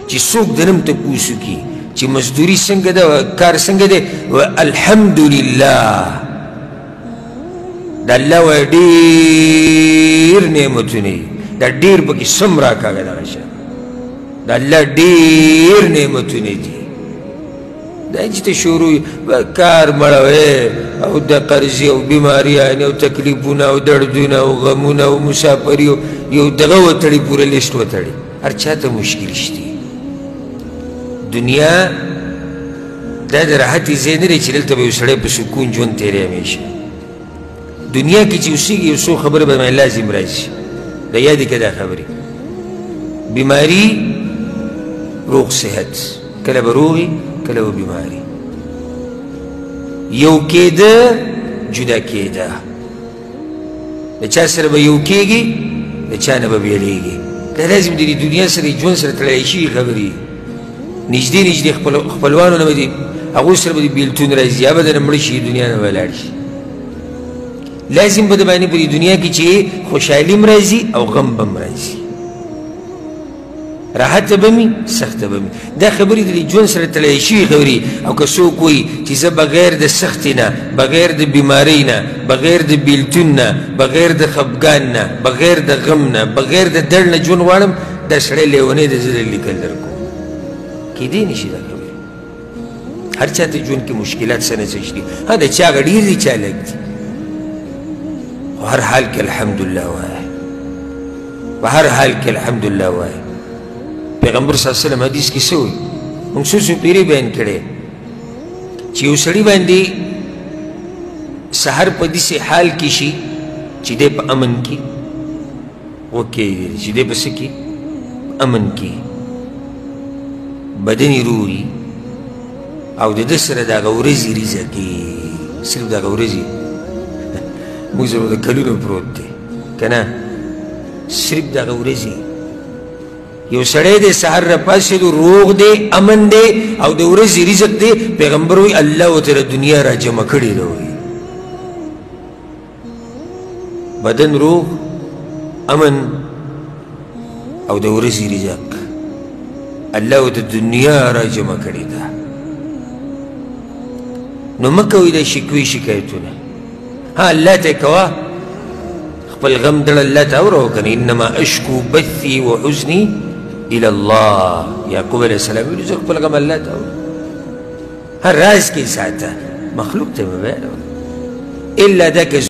چې څوک د نم تپوس وکړي چې مزدوري څنګه ده کار څنګه دی الحمدلله د الله وایي ډېر نعمتونه دي دا ډېر پکې سم راکاږه دغه شیان د الله ډېر نعمتونه دي دا چې ته شروع کار مړوې او د قرضې او بیماریانې او تکلیفونه او دردونه او غمونه او مسافري یو دغه وتړي پوره لیست وتړي هر چا ته مشکل شته دنیا دا د راحتي ځای نه دی چې دلته به یو سړی په سکون ژوند تېروي همیشه دنیا کې چې اوسېږي یو څو خبره به باندې لازم راځي دا یاد کړه دا خبرې بیماري روغ صحت کله به روغي کله به بیماري یو کېده جدا کېده د چا سره به یو کېږي د چا نه به بېلېږي دا لازم د دې دنیا سره ژوند سره تړلی شوي خبرې نږدې نږدې خپلوانو نه به دې هغوی سره به دې بېلتون راځي یا به د نه مړه شي دنیا نه به لاړ شي لازم به د باندې په دې دنیا کې چې خوشحالي هم راځي او غم به هم راځي راحت به مي سخته به مي دا خبرې د ژوند سره تړلی شوي خبرې او که څوک وایي چې زه بغیر د سختې نه بغیر د بیمارۍ نه بغیر د بېلتون نه بغیر د خفګان نه بغیر د غم نه بغیر د درد نه ژوند غواړم دا سړی لیونی دی زه د لیکل در کوم کېدی نه شي دا خبرې هر چا ته ژوند کې مشکلات څه نه څه شي ها د چا هغه ډېر دي چا لږ دي خو هر حال کې الحمدلله وایه په هر حال کې الحمدلله وایه پیغمبر صلی الله علیه وسلم حدیث کې څه وایي موږ څو څو پیرې بیان کړی چې یو سړي باندې سحر په داسې حال کې شي چې دی په امن کې وکړي چې دی په څه کې امن کې بدن یې روغي او د ده سره د هغه ورځې ریزه کوي صرف د هغه ورځې موږ سره د کلونو پروت دی که نه صرف د هغه ورځې یو سړی دی سحر راپاڅېدو روغ دی امن دی او د ورځې رزق دی پیغمبر وایي الله ورته د دنیا را جمع کړې ده وایي بدن روغ امن او د ورځې رزق الله ورته دنیا را جمع کړې ده نو مه کوئ دا شکوې شکایتونه ها الله ته یې کوه خپل غم دړه الله ته اورو که نه انما اشکو بثي وحزني الى الله یعقوب علیه السلام ویلي زه خپل غم الله ته اورو هر راز کې ساته مخلوق ته مه بیانوه الا دا که